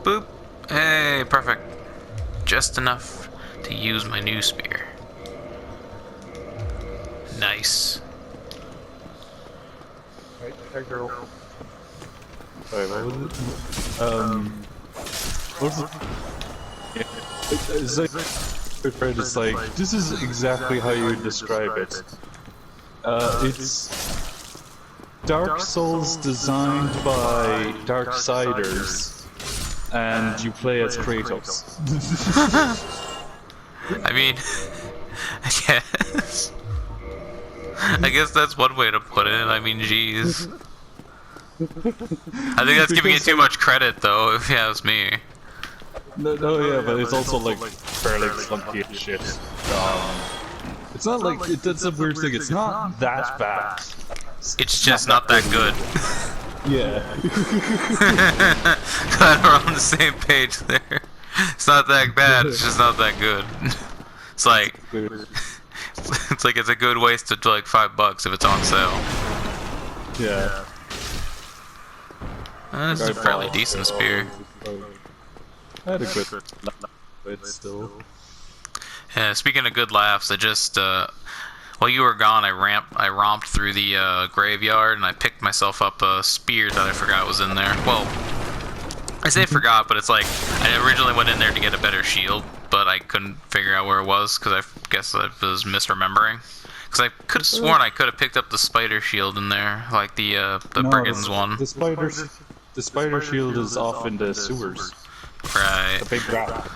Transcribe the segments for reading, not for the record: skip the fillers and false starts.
Boop. Hey, perfect. Just enough to use my new spear. Nice. Right, there, girl. Sorry, what was it? What was it? Yeah. It's like, my friend is like, this is exactly how you would describe it. It's Dark Souls designed by Darksiders, and you play as Kratos. I mean, I guess that's one way to put it. I mean, jeez. I think that's giving it too much credit, though, if you ask me. No, yeah, but it's also like fairly clunky as shit. It's not like that's a weird thing. It's not that bad. It's just not that good. Yeah. Glad we're on the same page there. It's not that bad. It's just not that good. It's like it's a good waste of like $5 if it's on sale. Yeah. This is a fairly decent spear. I had a good but still. Yeah, speaking of good laughs, I just while you were gone, I romped through the graveyard and I picked myself up a spear that I forgot was in there. Well, I say forgot, but it's like I originally went in there to get a better shield, but I couldn't figure out where it was because I guess I was misremembering. Because I could have sworn I could have picked up the spider shield in there, like the brigands one. The spider shield is off in the sewers. Right. The big drop.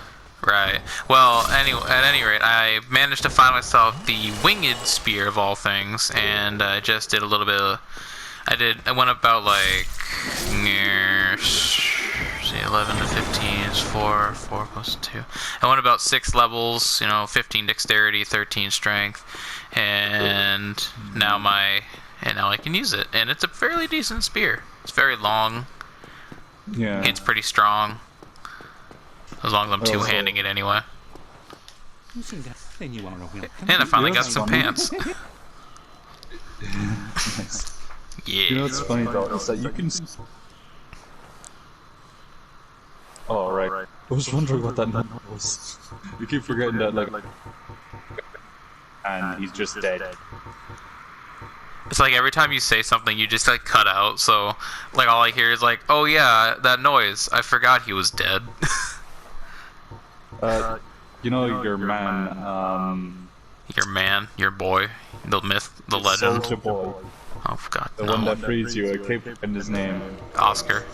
Right. Well, anyway, at any rate, I managed to find myself the winged spear of all things, and I just did a little bit of. I went about like near. See, 11 to 15 is 4 plus 2. I went about 6 levels, 15 dexterity, 13 strength, and now I can use it, and it's a fairly decent spear. It's very long. Yeah. It's pretty strong. As long as I'm two-handing it anyway. And I finally got some pants. Nice. Yeah. You know what's funny though is that you can. Oh right. I was wondering what that number was. You keep forgetting that like. And he's just dead. It's like every time you say something, you just like cut out. So like all I hear is like, "Oh yeah, that noise. I forgot he was dead." Your man, your boy, the myth, the legend. Soldier Boy. Oh God, The no. one that frees you, I can't find his name. Oscar.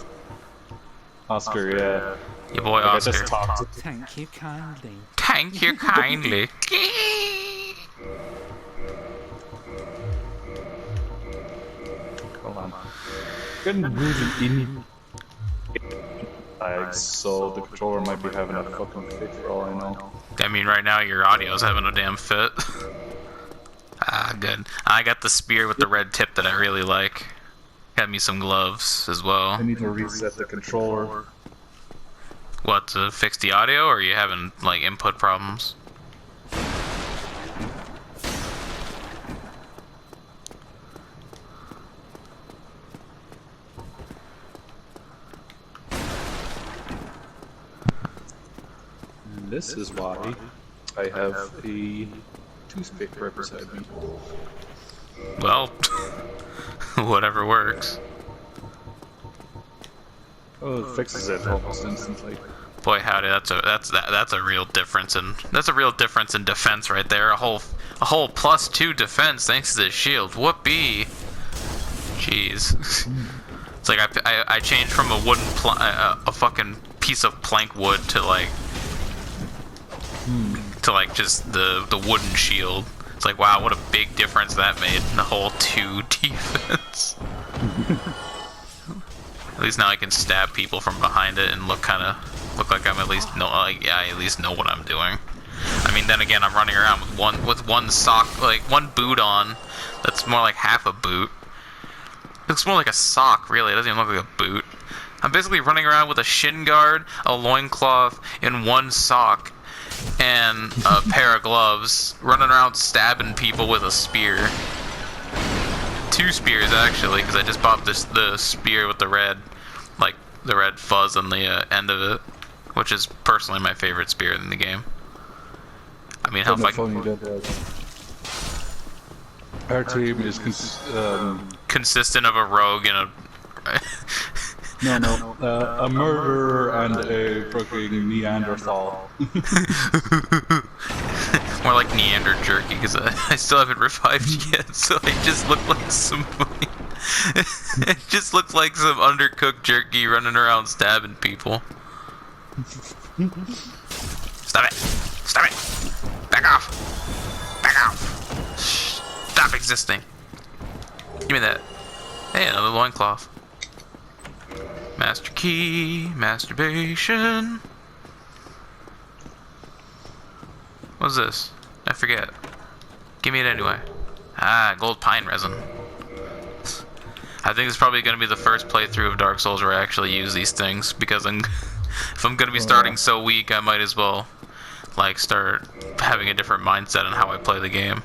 Oscar, yeah. Your boy Like, I Oscar. just talked to Thank you kindly. Thank you kindly. Hold on. Getting really in lags, so the controller might be having a fucking fit for all I know. I mean, right now your audio's having a damn fit. Good. I got the spear with the red tip that I really like. Got me some gloves as well. I need to reset the controller. What, to fix the audio, or are you having, like, input problems? And this is why I have a toothpick right beside me. Well, whatever works. Oh, it fixes it almost instantly. Boy, howdy, that's a real difference in defense right there. A whole +2 defense thanks to this shield. Whoopee. Jeez. It's like I changed from a wooden a fucking piece of plank wood to like just the wooden shield. It's like, wow, what a big difference that made in the whole 2 defense. At least now I can stab people from behind it and look like I'm at least I at least know what I'm doing. I mean, then again, I'm running around with one sock, like one boot on. That's more like half a boot. It looks more like a sock, really. It doesn't even look like a boot. I'm basically running around with a shin guard, a loincloth, and one sock, and a pair of gloves, running around stabbing people with a spear. 2 spears, actually, because I just bought the spear with the red, like, the red fuzz on the end of it, which is personally my favorite spear in the game. I mean, how our team is consistent of a rogue and a a murderer and a fucking Neanderthal. more like Neander jerky, because I still haven't revived yet, so I just look like some. It just looks like some undercooked jerky running around stabbing people. Stop it! Stop it! Back off! Back off! Stop existing! Give me that. Hey, another loincloth. Master key, masturbation. What's this? I forget. Give me it anyway. Ah, gold pine resin. I think it's probably going to be the first playthrough of Dark Souls where I actually use these things, because if I'm going to be starting so weak, I might as well like start having a different mindset on how I play the game.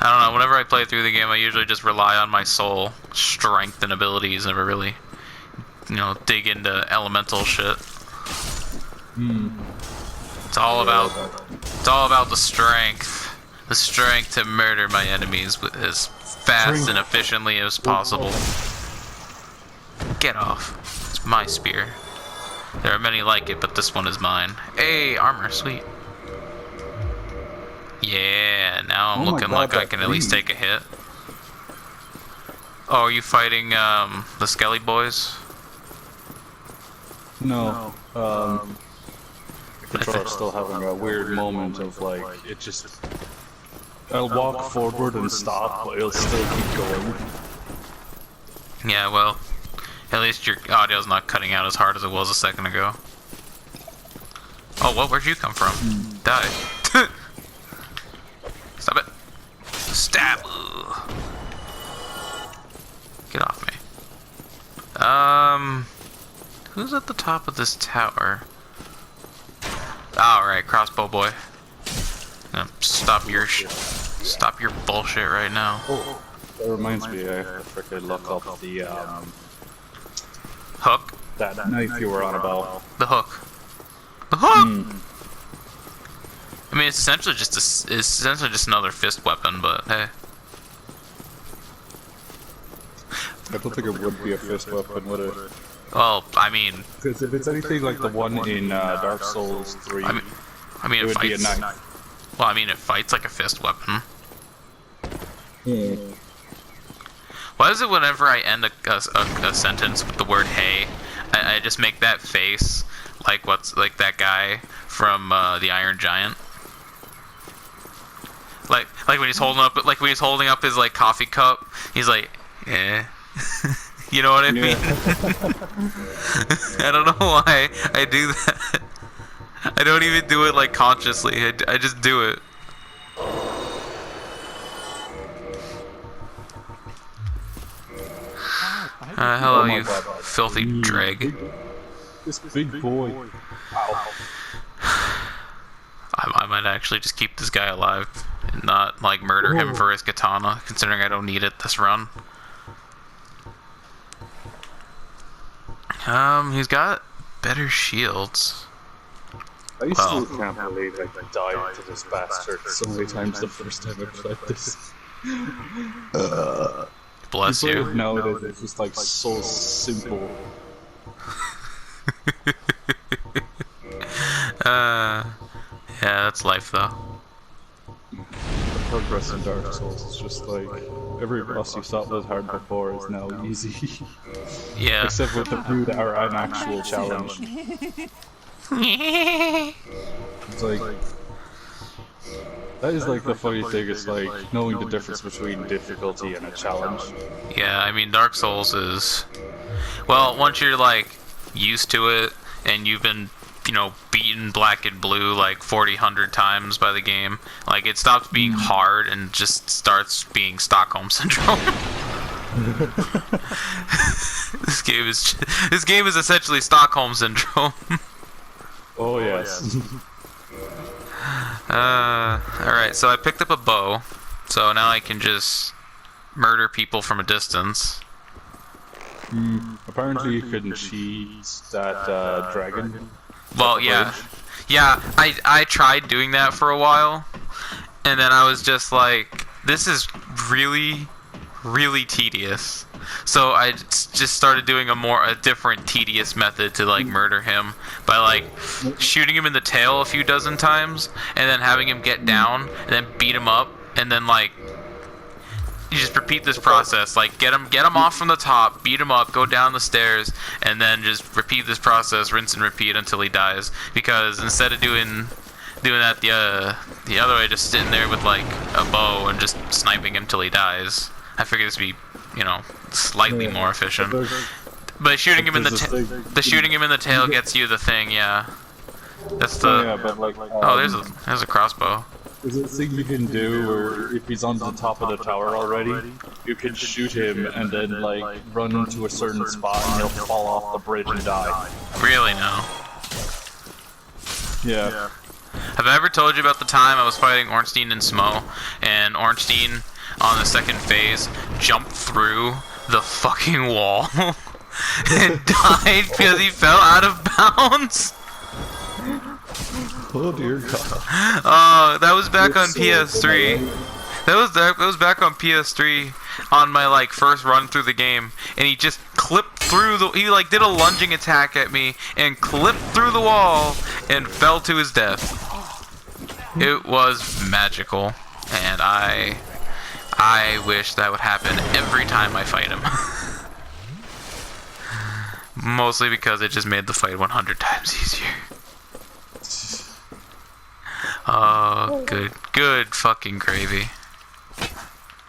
I don't know, whenever I play through the game, I usually just rely on my soul strength and abilities, never really, dig into elemental shit. It's all about the strength. The strength to murder my enemies as fast and efficiently as possible. Get off. It's my spear. There are many like it, but this one is mine. Hey, armor, sweet. Yeah, now I'm looking like I can at least take a hit. Oh, are you fighting the Skelly boys? No. The controller's still having a weird moment of like, it just... I'll walk forward and stop, but it'll still keep going. Yeah, well, at least your audio's not cutting out as hard as it was a second ago. Oh, what? Where'd you come from? Die. Stop it. Stab. Get off me. Who's at the top of this tower? Alright, crossbow boy. I'm gonna stop your bullshit right now. Oh, that reminds me, I freaking look up the, Hook? that knife you were on about. The hook. The hook! I mean, it's essentially just another fist weapon, but hey. I don't think it would be a fist weapon, would it? Well, I mean... Because if it's anything like the one in Dark Souls 3, I mean, it it would fights. be a knife. Well, I mean, it fights like a fist weapon. Why is it whenever I end a sentence with the word "hey," I just make that face like that guy from the Iron Giant? Like when he's holding up his like coffee cup, he's like, yeah. You know what I mean? I don't know why I do that. I don't even do it like consciously. I just do it. Hello, you filthy dreg. This big boy. Wow. I might actually just keep this guy alive and not like murder him for his katana, considering I don't need it this run. He's got better shields. I still can't believe I died to this bastard so many times the first time I played this. Bless you. Nowadays it's just like so simple. Yeah, that's life though. The progress in Dark Souls is just like every boss you thought was hard before is now easy. Yeah. Except with the few that are an actual challenge. It's like that is like the funny thing, is like knowing the difference between difficulty and a challenge. Yeah, I mean Dark Souls is, well, once you're like used to it and you've been, beaten black and blue like 100 times by the game, like it stops being hard and just starts being Stockholm Syndrome. This game is essentially Stockholm Syndrome. Oh yes. Alright, so I picked up a bow, so now I can just murder people from a distance. Apparently you couldn't cheat that dragon. Well, yeah. Yeah, I tried doing that for a while, and then I was just like, this is really, really tedious. So I just started doing a different tedious method to like murder him by like shooting him in the tail a few dozen times, and then having him get down, and then beat him up, and then like you just repeat this process, like get him off from the top, beat him up, go down the stairs, and then just repeat this process, rinse and repeat until he dies. Because instead of doing that the other way, just sitting there with like a bow and just sniping him till he dies, I figured this would be, you know, slightly more efficient. But shooting him in the shooting him in the tail gets you the thing, yeah. That's the. Yeah, but like. Oh, there's a crossbow. There's a thing you can do where if he's on the top of the tower already, you can shoot him and then like run to a certain spot and he'll fall off the bridge and die. Really, no. Yeah. Have I ever told you about the time I was fighting Ornstein and Smo, and Ornstein on the second phase jumped through the fucking wall and died because he fell out of bounds? Oh dear God. Oh, that was back on PS3. That was back on PS3 on my like first run through the game, and he just clipped through he like did a lunging attack at me and clipped through the wall and fell to his death. It was magical, and I wish that would happen every time I fight him. Mostly because it just made the fight 100 times easier. Oh, good fucking gravy.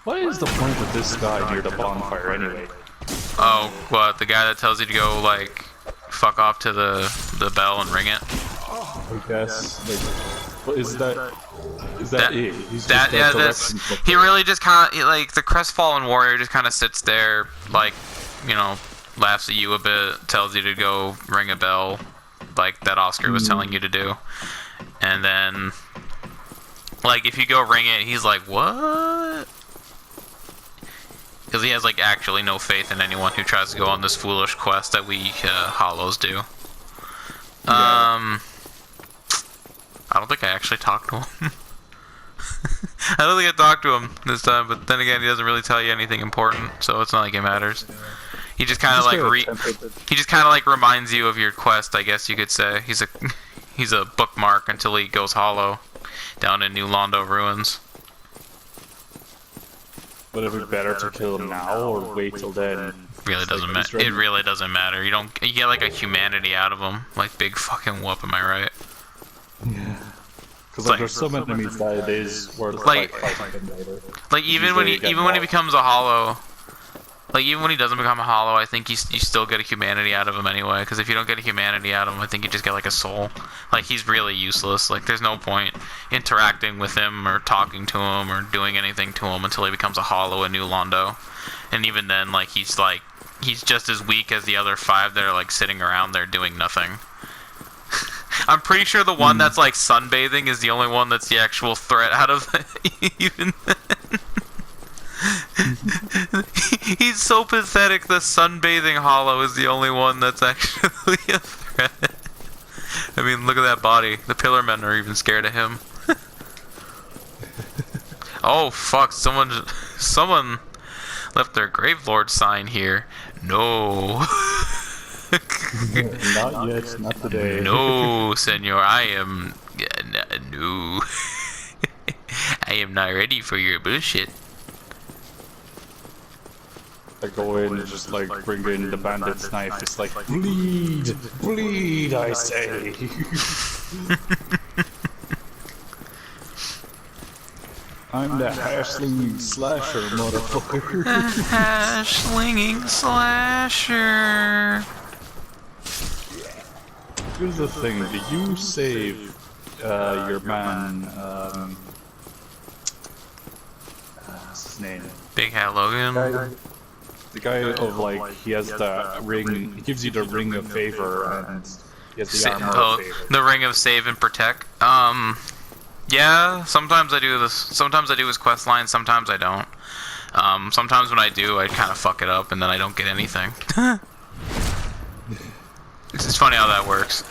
What is the point of this guy near the bonfire anyway? Oh, what, the guy that tells you to go, like, fuck off to the bell and ring it? I guess, like, what is that it? He's that, just yeah, that's, he really just kind of, like, the crestfallen warrior just kind of sits there, like, you know, laughs at you a bit, tells you to go ring a bell, like that Oscar was telling you to do. And then, like, if you go ring it, he's like, what? Because he has, like, actually no faith in anyone who tries to go on this foolish quest that we Hollows do. Yeah. I don't think I actually talked to him. I don't think I talked to him this time, but then again, he doesn't really tell you anything important, so it's not like it matters. He just kind of like reminds you of your quest, I guess you could say. He's a bookmark until he goes hollow down in New Londo ruins. Would it be better to kill him now or wait till then? Really doesn't matter. It really doesn't matter. You get like a humanity out of him, like big fucking whoop. Am I right? Yeah. Because like, there's some enemies that it is worth like fighting them later. Like even when he becomes a hollow. Like, even when he doesn't become a hollow, I think you still get a humanity out of him anyway. Because if you don't get a humanity out of him, I think you just get, like, a soul. Like, he's really useless. Like, there's no point interacting with him or talking to him or doing anything to him until he becomes a hollow in New Londo. And even then, like, he's just as weak as the other 5 that are, like, sitting around there doing nothing. I'm pretty sure the one that's, like, sunbathing is the only one that's the actual threat out of it, even then. He's so pathetic. The sunbathing hollow is the only one that's actually a threat. I mean, look at that body. The pillar men are even scared of him. Oh fuck! Someone left their Gravelord sign here. No. Not yet. Not today. No, senor. I am no. I am not ready for your bullshit. I go in and just like bring in the bandit's knife. It's like, bleed, bleed, I say. I'm the hash-slinging slasher, motherfucker. The hash-slinging slasher. Here's the thing: do you save your man? What's his name? Big Hat Logan. The guy of like, he has the ring, he gives you the ring of favor, and he has the armor of favor. The ring of save and protect. Yeah, sometimes I do this. Sometimes I do his quest line, sometimes I don't. Sometimes when I do, I kind of fuck it up, and then I don't get anything. It's funny how that works.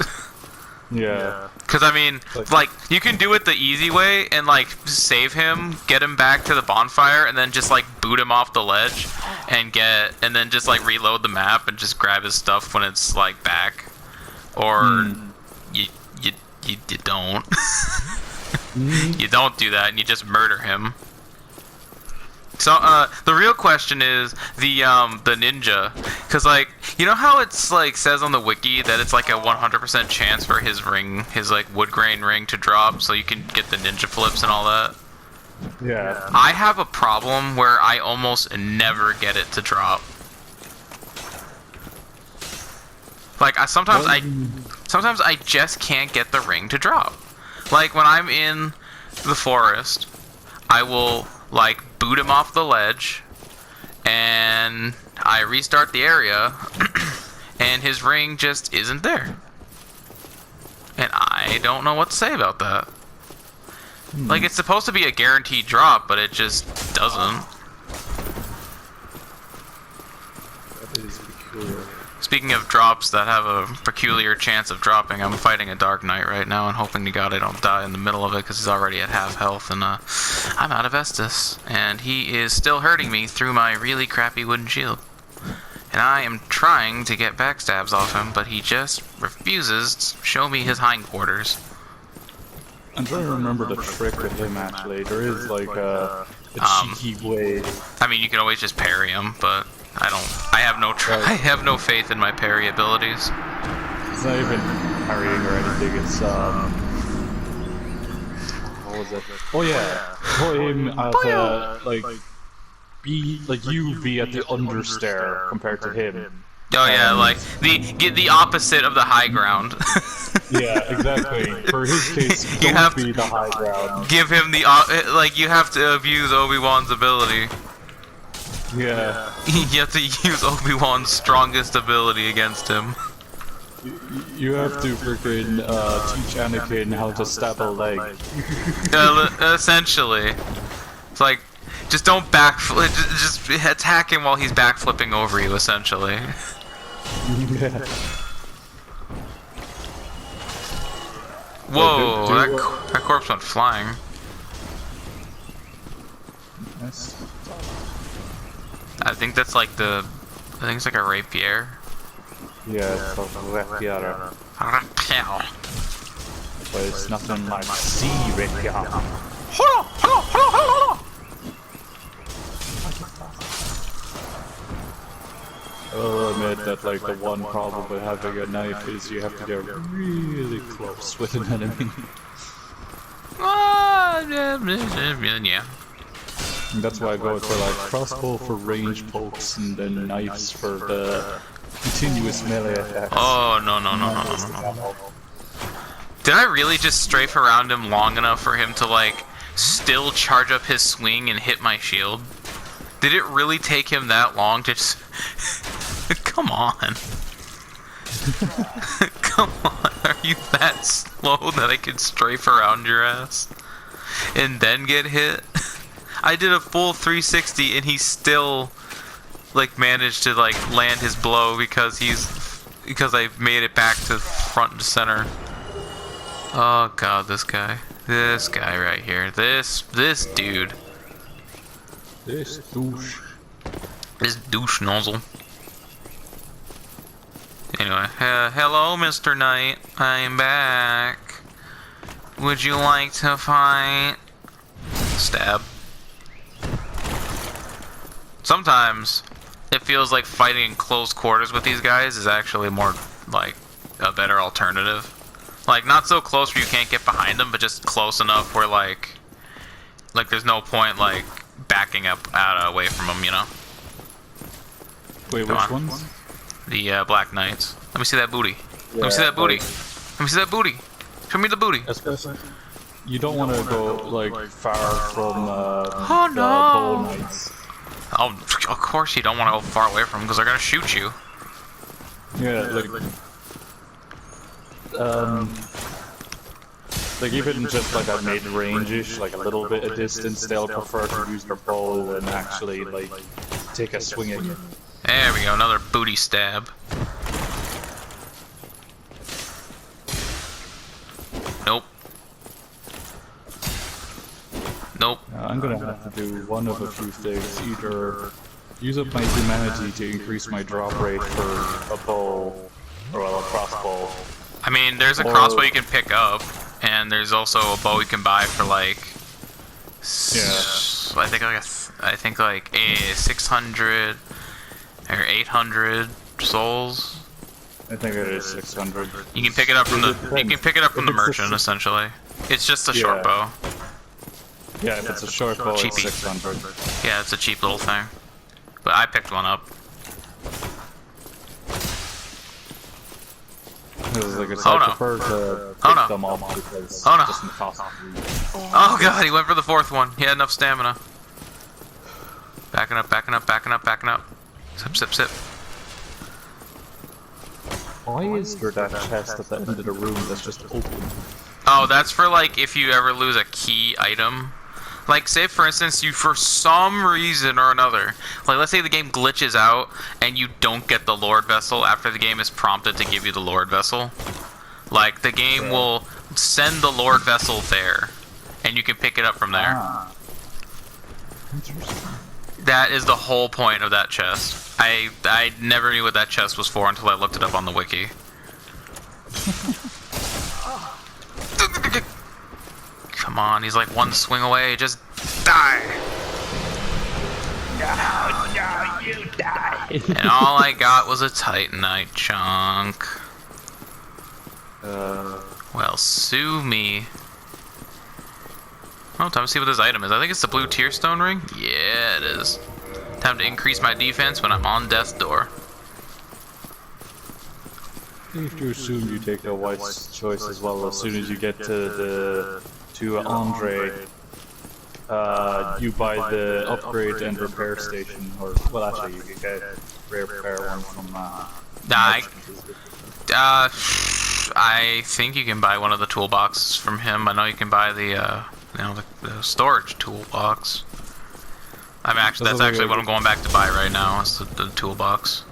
Yeah. Because, I mean, like, you can do it the easy way and, like, save him, get him back to the bonfire, and then just, like, boot him off the ledge and then just, like, reload the map and just grab his stuff when it's, like, back. Or you don't. You don't do that and you just murder him. So, the real question is the ninja, because, like, you know how it's, like, says on the wiki that it's, like, a 100% chance for his ring, his, like, wood grain ring to drop, so you can get the ninja flips and all that? Yeah. I have a problem where I almost never get it to drop. Like, sometimes I just can't get the ring to drop. Like, when I'm in the forest, I will, like, boot him off the ledge, and I restart the area, and his ring just isn't there. And I don't know what to say about that. Like, it's supposed to be a guaranteed drop, but it just doesn't. That is peculiar. Speaking of drops that have a peculiar chance of dropping, I'm fighting a Dark Knight right now and hoping to God I don't die in the middle of it because he's already at half health and I'm out of Estus. And he is still hurting me through my really crappy wooden shield. And I am trying to get backstabs off him, but he just refuses to show me his hindquarters. I'm trying to remember the trick with him actually. There is like a cheeky way. I mean, you can always just parry him, but I have no faith in my parry abilities. It's not even parrying or anything, it's what was it? Oh yeah. Put him at you be at the understair compared to him. Oh yeah, like the opposite of the high ground. Yeah, exactly. For his case, You have to be the high ground. Give him the you have to abuse Obi-Wan's ability. Yeah. You have to use Obi-Wan's strongest ability against him. You have to freaking teach Anakin how to stab a leg. Essentially, it's like just don't backflip. Just attack him while he's backflipping over you. Essentially. Yeah. Whoa! That corpse went flying. Nice. I think that's like I think it's like a rapier. Yeah, it's called rapier. Rapier. But it's nothing like sea rapier. I'll admit that like the one problem with having a knife is you have to get really close with an enemy. Yeah. And that's why I go for like crossbow for range pokes and then knives for the continuous melee attacks. Oh no. Did I really just strafe around him long enough for him to like still charge up his swing and hit my shield? Did it really take him that long to just... Come on. Come on, are you that slow that I can strafe around your ass? And then get hit? I did a full 360 and he still like managed to like land his blow because I made it back to front and center. Oh god, this guy right here, this dude, This douche nozzle. Anyway, hello Mr. Knight, I'm back. Would you like to fight? Stab. Sometimes it feels like fighting in close quarters with these guys is actually more like a better alternative. Like not so close where you can't get behind them, but just close enough where like there's no point like backing up away from them, you know. Wait, which ones? The Black Knights. Let me see that booty. Let me see that booty. Let me see that booty. Show me the booty. You don't want to go like far from Oh no! Bow Knights. Oh, of course you don't want to go far away from them because they're gonna shoot you. Yeah, like Like even just like a mid-range-ish, like a little bit of distance, they'll prefer to use their bow than actually like take a swing at you. There we go, another booty stab. Nope. Nope. I'm gonna have to do one of a few things. Either use up my humanity to increase my drop rate for a bow, or well, a crossbow. I mean, there's a crossbow you can pick up, and there's also a bow you can buy for like. Yeah. I think like a 600 or 800 souls. I think it is 600. You can pick it up from the merchant essentially. It's just a short bow. Yeah, if it's a short bow, it's 600. Yeah, it's a cheap little thing. But I picked one up. I prefer to pick them up because it doesn't cost me. Oh god, he went for the fourth one. He had enough stamina. Backing up, backing up, backing up, backing up. Sip, sip, sip. Why is there that chest at the end of the room that's just open? Oh, that's for like if you ever lose a key item. Like, say for instance, you for some reason or another, like let's say the game glitches out and you don't get the Lord Vessel after the game is prompted to give you the Lord Vessel. Like, the game will send the Lord Vessel there, and you can pick it up from there. Ah. Interesting. That is the whole point of that chest. I never knew what that chest was for until I looked it up on the wiki. Come on, he's like one swing away. Just die. No, you die. And all I got was a Titanite chunk. Well, sue me. Oh, time to see what this item is. I think it's the blue tear stone ring. Yeah, it is. Time to increase my defense when I'm on death's door. You have to assume you take the wise choice as well. As soon as you get to Andre, you buy the upgrade and repair station, or well, actually, you can get rare repair one from. I think you can buy one of the toolboxes from him. I know you can buy the storage toolbox. I mean, actually, that's actually what I'm going back to buy right now. Is the toolbox.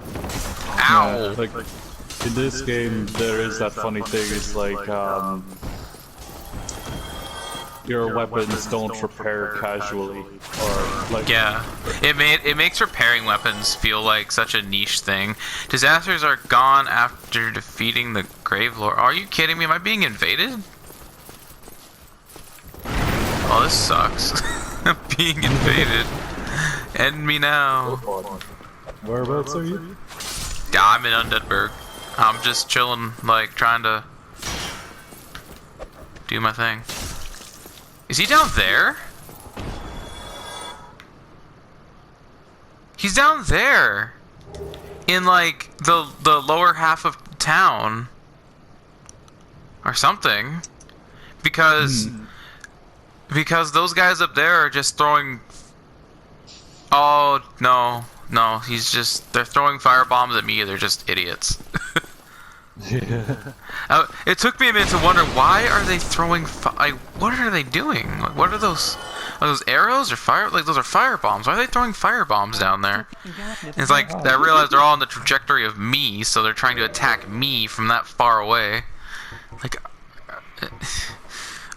Ow! Yeah, like in this game, there is that funny thing. It's like your weapons don't repair casually, or like it makes repairing weapons feel like such a niche thing. Disasters are gone after defeating the Grave Lord. Are you kidding me? Am I being invaded? Oh, this sucks. I'm being invaded. End me now. Whereabouts are you? Yeah, I'm in Undeadburg. I'm just chilling, like trying to do my thing. Is he down there? He's down there, in like the lower half of town, or something, because those guys up there are just throwing. Oh no, they're throwing fire bombs at me. They're just idiots. Yeah. It took me a minute to wonder, why are they throwing what are they doing? Like, what are those? Are those arrows or fire? Like, those are fire bombs. Why are they throwing fire bombs down there? And it's like, I realized they're all on the trajectory of me, so they're trying to attack me from that far away. Like,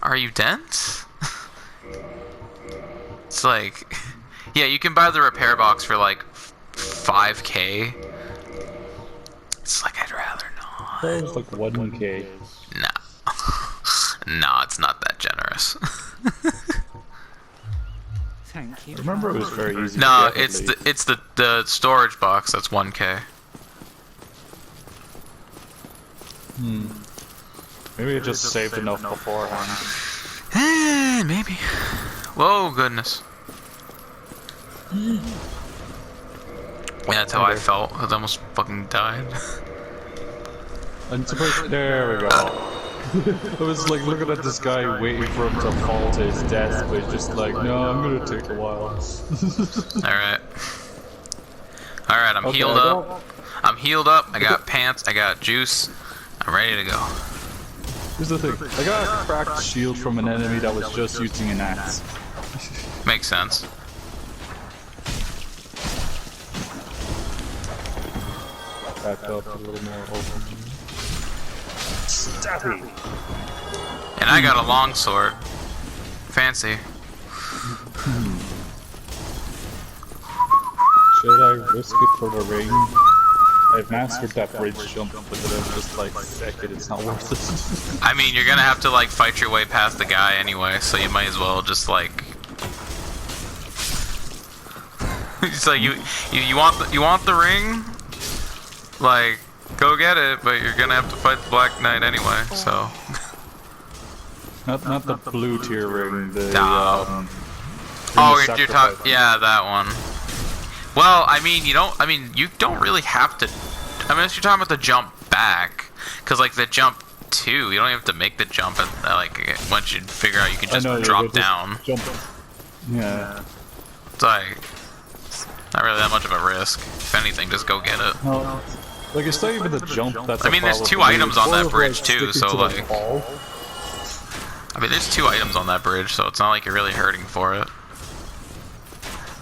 are you dense? It's like, yeah, you can buy the repair box for like 5K. It's like, I'd rather not. That was like 1K. Nah, it's not that generous. Thank you. Remember, it was very easy. No, to get, it's the storage box that's 1K. Maybe it just saved enough beforehand. Maybe. Whoa, goodness. Yeah, that's how I felt. I almost fucking died. And there we go. I was like looking at this guy waiting for him to fall to his death, but just like, no, I'm gonna take a while. Alright, I'm healed up. I'm healed up. I got pants. I got juice. I'm ready to go. Here's the thing. I got a cracked shield from an enemy that was just using an axe. Makes sense. Back up a little more open. Stabby! And I got a long sword. Fancy. Should I risk it for the ring? I've mastered that bridge jump, but then I'm just like, heck it, it's not worth it. I mean, you're gonna have to like fight your way past the guy anyway, so you might as well just like. It's like you want the ring, like go get it, but you're gonna have to fight the Black Knight anyway. So. Not the blue tier ring. The you're talking. Yeah, that one. Well, I mean, you don't really have to. I mean, if you're talking about the jump back, because like the jump too, you don't have to make the jump. And like once you figure out, you can just drop down. Jump. Yeah. It's like it's not really that much of a risk. If anything, just go get it. No, like it's not even the jump. That's I mean, there's 2 items on that bridge too, so like. I mean, there's 2 items on that bridge, so it's not like you're really hurting for it.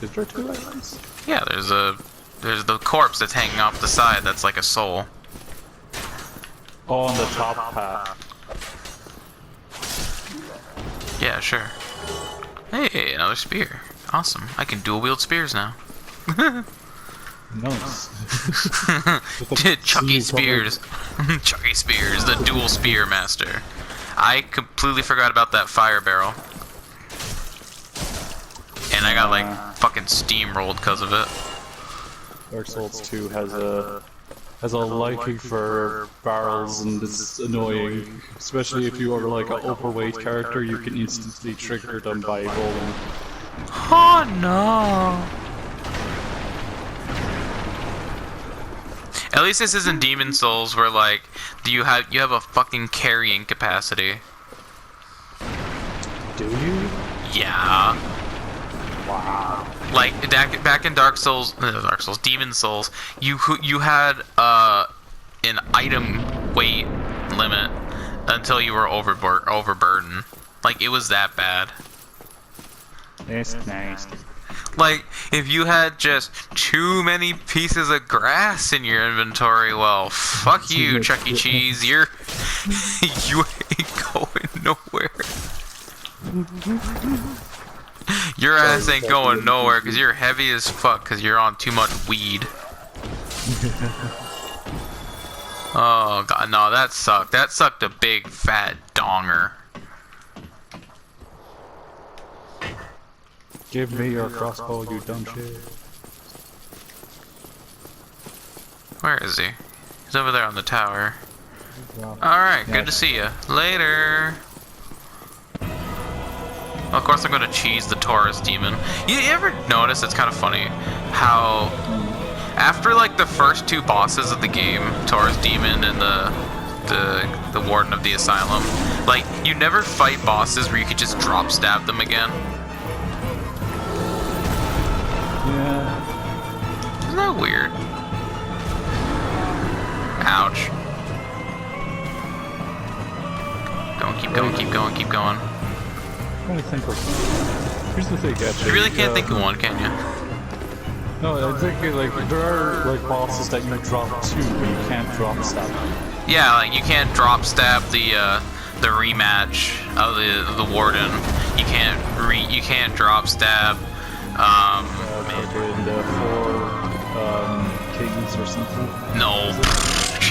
Is there 2 items? Yeah, there's the corpse that's hanging off the side. That's like a soul. Oh, on the top path. Yeah, sure. Hey, another spear. Awesome. I can dual wield spears now. Nice. Chucky Spears. Chucky Spears, the dual spear master. I completely forgot about that fire barrel. And I got like fucking steamrolled because of it. Dark Souls 2 has a liking for barrels, and it's annoying. Especially if you are like an overweight character, you can instantly trigger them by rolling. Oh no! At least this isn't Demon Souls where like you have a fucking carrying capacity. Do you? Yeah. Wow. Like back in Demon Souls, you had an item weight limit until you were overburdened. Like it was that bad. It's nice. Like if you had just too many pieces of grass in your inventory, well, fuck you, Chuck E. Cheese. You ain't going nowhere. Your ass ain't going nowhere because you're heavy as fuck because you're on too much weed. Oh god, no, that sucked. That sucked a big fat donger. Give me your crossbow, you dumb shit. Where is he? He's over there on the tower. Alright, good to see you. Later. Well, of course I'm gonna cheese the Taurus demon. You ever notice, it's kind of funny, how after like the first 2 bosses of the game, Taurus demon and the warden of the asylum, like you never fight bosses where you could just drop stab them again. Yeah. Isn't that weird? Ouch. Keep going, keep going, keep going. Let me think of. Here's the thing, actually. You really can't think of one, can you? No, I think like there are like bosses that you drop to, but you can't drop stab. Yeah, like you can't drop stab the rematch of the warden. You can't drop stab. Fucking 4 kings or something. No.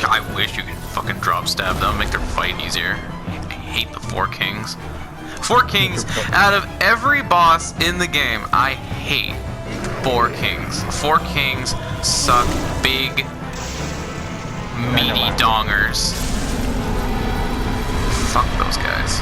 I wish you could fucking drop stab them, make their fight easier. I hate the 4 kings. 4 kings, out of every boss in the game, I hate 4 kings. 4 kings suck big, meaty dongers. Fuck those guys.